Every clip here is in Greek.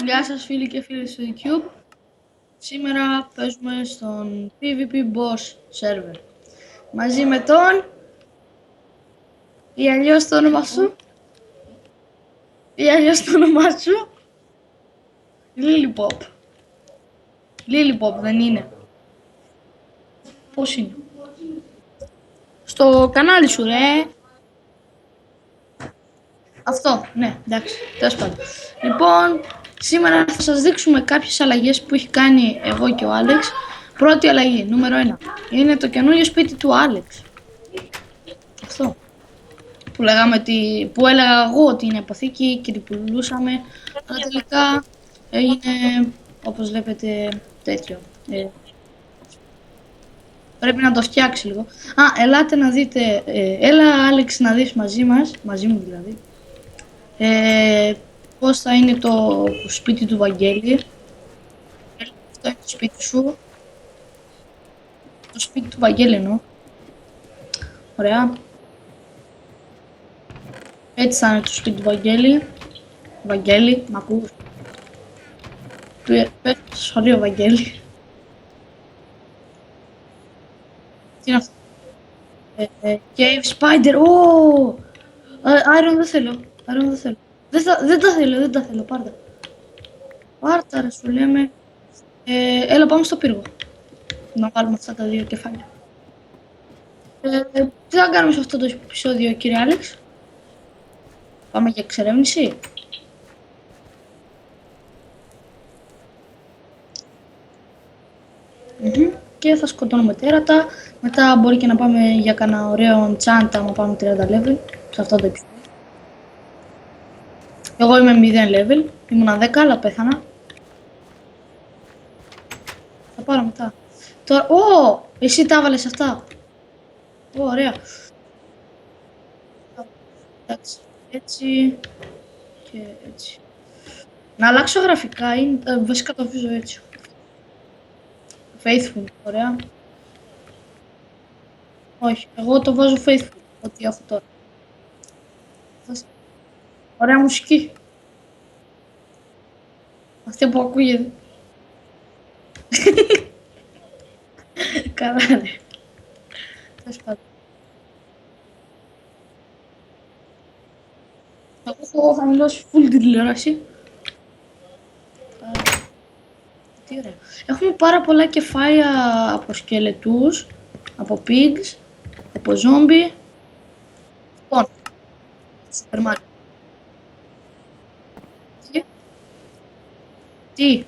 Γεια σας φίλοι και φίλες του YouTube. Σήμερα παίζουμε στον PvP Boss server μαζί με τον... ή αλλιώς το όνομα σου. Lillipop. Lillipop δεν είναι? Πώς είναι? Στο κανάλι σου ρε. Αυτό, ναι, εντάξει, τέλος πάντων. Λοιπόν, σήμερα θα σας δείξουμε κάποιες αλλαγές που έχει κάνει εγώ και ο Άλεξ. Πρώτη αλλαγή, νούμερο 1, είναι το καινούριο σπίτι του Άλεξ. Αυτό. Που έλεγα εγώ ότι είναι αποθήκη και την πουλούσαμε. Αλλά τελικά έγινε, όπως βλέπετε, τέτοιο. Πρέπει να το φτιάξει λίγο. Ελάτε να δείτε, έλα Άλεξ να δεις μαζί μου δηλαδή, πώς θα είναι το σπίτι του Βαγγέλη. Αυτό είναι το σπίτι σου. Το σπίτι του Βαγγέλη εννοώ. Ωραία. Έτσι θα είναι το σπίτι του Βαγγέλη. Βαγγέλη, μ' ακούς? Πες στο σχολείο Βαγγέλη. Τι είναι αυτό? Cave Spider. Iron δεν θέλω. Δεν τα θέλω. Πάρτα ρε σου λέμε. Έλα πάμε στο πύργο. Να βάλουμε αυτά τα δύο κεφάλια. Τι θα κάνουμε σε αυτό το επεισόδιο κύριε Άλεξ? Πάμε για εξερεύνηση. Και θα σκοτώνουμε τέρατα. Μετά μπορεί και να πάμε για κανένα ωραίο enchant άμα πάμε 30 level σε αυτό το επεισόδιο. Εγώ είμαι 0 level, ήμουνα 10 αλλά πέθανα. Θα πάρω μετά. Τώρα, εσύ τα έβαλες αυτά. Ωραία. Εντάξει, έτσι και έτσι. Να αλλάξω γραφικά ή βασικά το αφήσω έτσι. Faithful, ωραία. Όχι, εγώ το βάζω faithful, ό,τι έχω τώρα. Ωραία μουσική. Αυτή που ακούγεται. Καλά ρε. Τέλος πάντων. Εγώ έχω χαμηλώσει full την τηλεόραση. Τι ωραία. Έχουμε πάρα πολλά κεφάλια από σκελετούς, από pigs, από zombie. Λοιπόν, Super Mario. Τι?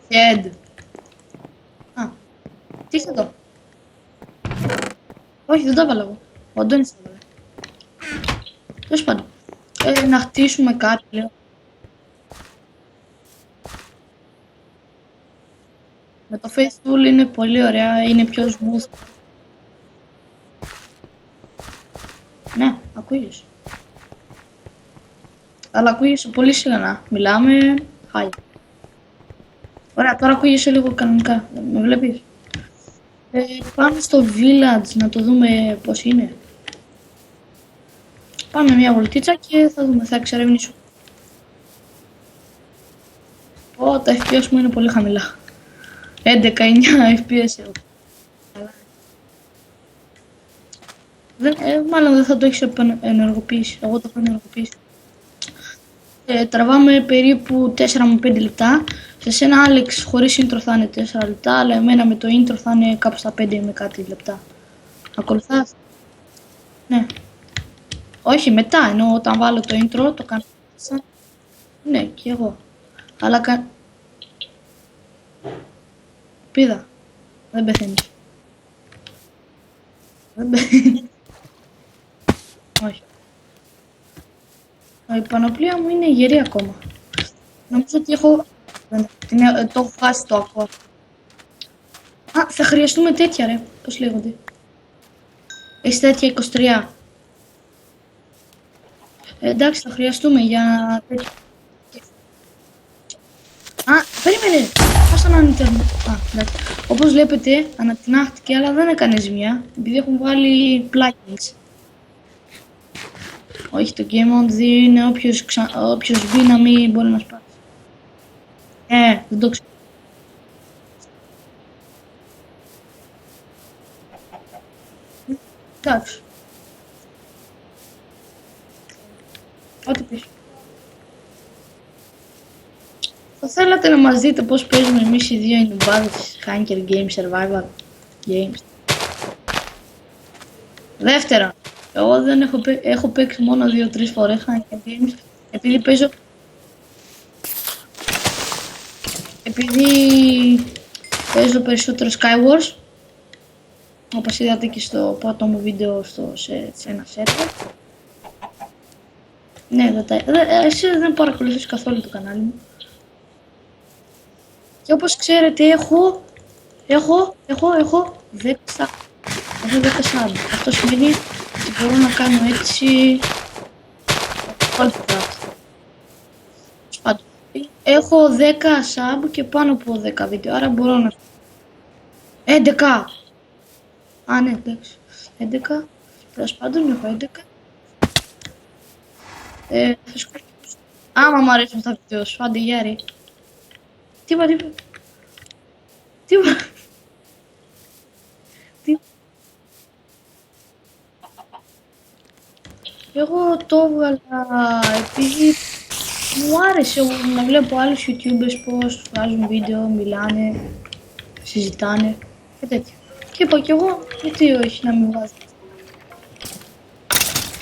Head. Τι είσαι εδώ? Όχι, δεν τα έβαλα εγώ. Ο Αντώνης τα έβαλε. Τέλος πάντων. Να χτίσουμε κάτι, λέω. Με το Faithful είναι πολύ ωραία, είναι πιο smooth. Ναι, ακούγεσαι. Αλλά ακούγεσαι πολύ σιγανά. Μιλάμε χάλια. Ωραία, τώρα ακούγεσαι λίγο κανονικά. Με βλέπεις? Πάμε στο village να το δούμε πώς είναι. Πάμε μια βολτίτσα και θα δούμε, θα εξερευνήσω. Τα FPS μου είναι πολύ χαμηλά. 11-9 FPS έχω. Μάλλον δεν θα το έχεις ενεργοποιήσει. Εγώ το έχω ενεργοποιήσει. Τραβάμε περίπου 4 με 5 λεπτά. Σε σένα Άλεξ χωρίς intro θα είναι 4 λεπτά, αλλά εμένα με το intro θα είναι κάπου στα 5 με κάτι λεπτά. Ακολουθάς? Ναι. Όχι, μετά, ενώ όταν βάλω το intro το κάνω. Ναι, και εγώ. Αλλά πήδα. Δεν πεθαίνεις. Δεν πεθαίνεις. Όχι. Η πανοπλία μου είναι γερή ακόμα. Νομίζω ότι το έχω χάσει το ακόμα. Θα χρειαστούμε τέτοια ρε. Πώς λέγονται? Έχεις τέτοια 23. Εντάξει, θα χρειαστούμε για τέτοια. Α, περίμενε! Άστα να ανητερνώ. Α, εντάξει. Όπως βλέπετε, ανατινάχτηκε, αλλά δεν έκανε ζημιά, επειδή έχουν βάλει plugins. Όχι, το Game Mode 2 είναι όποιος μπει να μην μπορεί να σπάσει. Δεν το ξέρω. Εντάξει. Ό,τι πεις. Θα θέλατε να μας δείτε πώς παίζουμε εμείς οι δύο νουμπάδες Hunger Game Survival Games. Δεύτερα, εγώ δεν έχω παίξει μόνο 2-3 φορές Hunger Games επειδή παίζω περισσότερο Skywars, όπως είδατε και στο πρώτο μου βίντεο σε ένα σερβερ. Ναι, εσύ δεν παρακολουθείς καθόλου το κανάλι μου. Και όπως ξέρετε έχω 10 sub. Αυτό σημαίνει ότι μπορώ να κάνω έτσι όλη την πράγμα. Έχω 10 sub και πάνω από 10 βίντεο, άρα μπορώ να... 11! Α, ναι, εντάξει. 11. Τέλος πάντων, έχω 11. Άμα μου αρέσουν τα βίντεο σου, άντε Γιάρη. Τι είπα. Εγώ το έβγαλα επειδή μου άρεσε να βλέπω άλλους YouTubers πώς βγάζουν βίντεο, μιλάνε, συζητάνε και τέτοια. Και είπα κι εγώ, γιατί όχι να μην βάζω.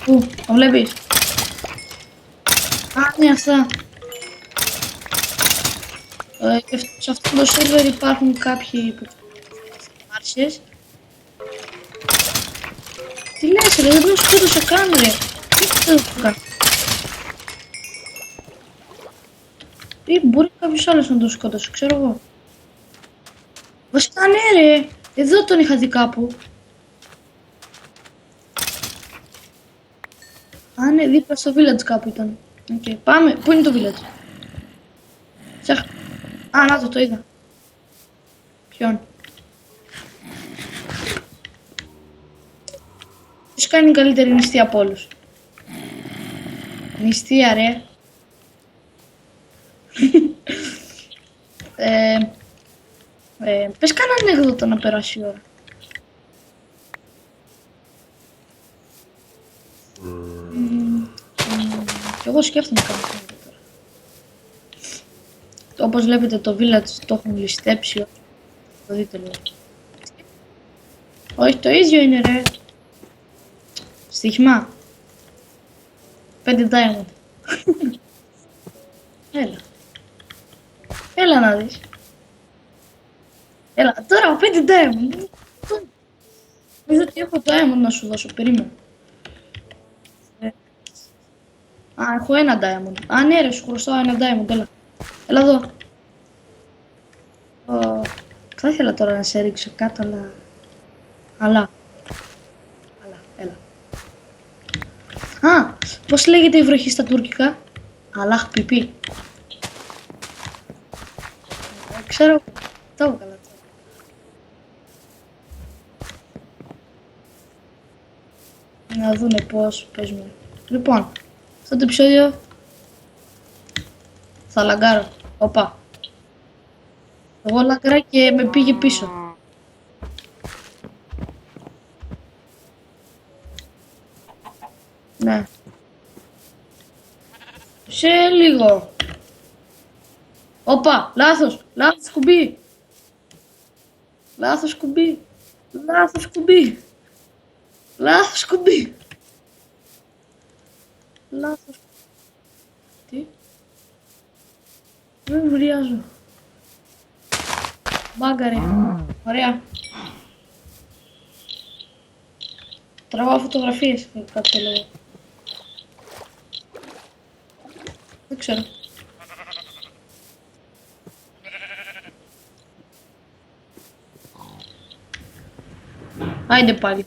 Πού, το βλέπεις? Α, ναι, αυτά. Και σε αυτό το σερβερ υπάρχουν κάποιοι άρσες. Τι λες ρε, δεν τον σκότωσα καν ρε. Τι δεν το κάνω. Ή μπορεί κάποιος άλλος να τον σκότωσε, ξέρω εγώ. Βασικά ναι ρε, εδώ τον είχα δει κάπου. Α ναι, δίπλα στο village κάπου ήταν. Okay, πάμε, πού είναι το village? Α, να το είδα. Ποιον? Ποιος κάνει καλύτερη νηστεία από όλους? Νηστεία ρε. Πες κανένα ανέκδοτο να περάσει η ώρα. Κι εγώ σκέφτομαι κάτι τώρα. Όπως βλέπετε το village το έχουν ληστέψει. Το δείτε λίγο. Όχι, το ίδιο είναι ρε. Στοίχημα. 5 diamond. Έλα να δεις. Έλα, τώρα 5 diamond. Νομίζω ότι έχω diamond να σου δώσω, περίμενε. Α, έχω ένα diamond. Α, ναι ρε, σου χρωστάω ένα diamond, έλα. Έλα εδώ. Θα ήθελα τώρα να σε ρίξω κάτω, αλλά... έλα. Α, πώς λέγεται η βροχή στα τουρκικά? Αλάχ πιπί. Ξέρω, το έβγαλα τώρα. Να δούνε πώς παίζουμε. Λοιπόν, αυτό το επεισόδιο θα λαγκάρω. Οπα. Εγώ λαγκρά και με πήγε πίσω. Ναι. Σε λίγο. Οπα, λάθος κουμπί. Λάθος κουμπί. Τι? Δεν βριάζω. Μπάγκαρε. Ωραία. Τραβάω φωτογραφίες. Κάτι το λόγο. Δεν ξέρω. Άιντε πάλι.